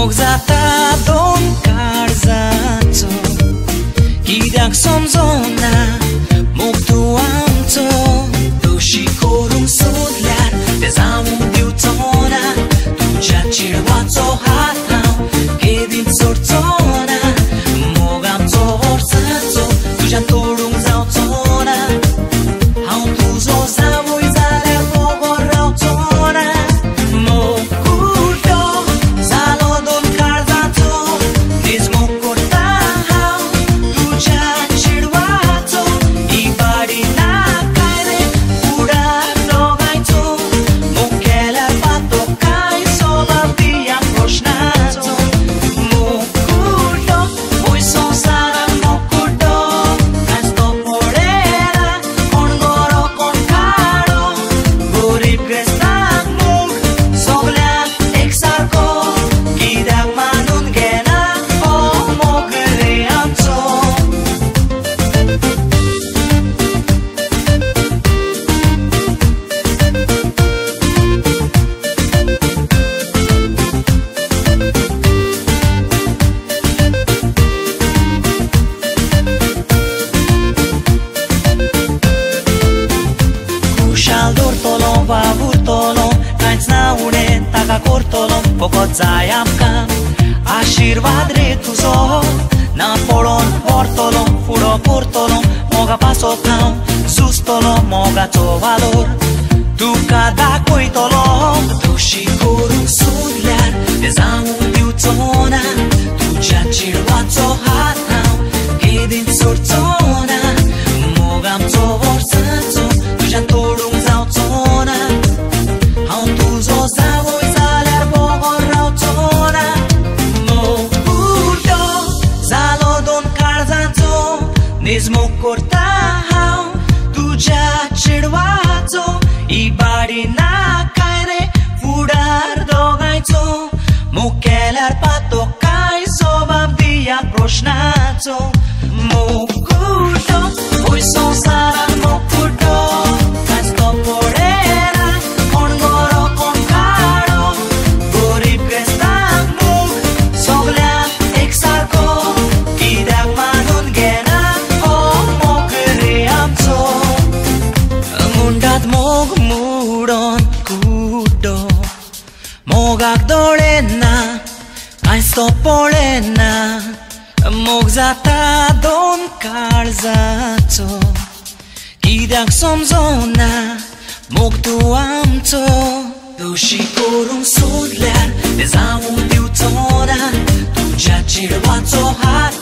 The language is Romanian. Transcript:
mógł za tobą karzaco kidak somzona mógł tu amco dusi korum sudlar te zamudiu tona tu jachirwa co hatau kedin sortona mogam co vorsaco tu jantorung zau tona hau tu zo zavoi zale pogorau tona mokuto zalodon karzaco nismo korta hau tu jachirwaco I bari na kaire pura nogaito mokela pato kai sobatia proshnaco mokuto oi sonsara mokuto casto porera con goro con caro gorib grestan mug sogla exarco kidak manun gena o mogre amco Kushaldor tolon vavur tolon Kainc na unen taka kortolon Fokot zajam kam Ashirvad retuzo Na polon vortolon Furo portolon Moga pasotau Sustolon moga tovalor Tu kada koitolon Dushi korum sudlar Te zamudiu tona Tu jachirvat so hatau Kedin sortona Mogam to vorsaco Tu jantorung zau tona Hau tu zo zavoi zalar pogorau tona Mokurdo zalodon karzaco Nismo korta hau Tu jachirwaco I bari na kaire fudar dogaico Mokelar pato kai sobab dia proshnaco Mokurdo oi sonsara mokurdo Casto porera con goro con caro Gorib grestan mug sogla exarco Kidak manun gena o mogre amco Mundat mog muron kudo Mogak dolena Casto porena Mog za tobą karzaco Kidak somzona Mógł tu amco Dushi korum sudlar Te zamudiu tona Tu jachirwa co hat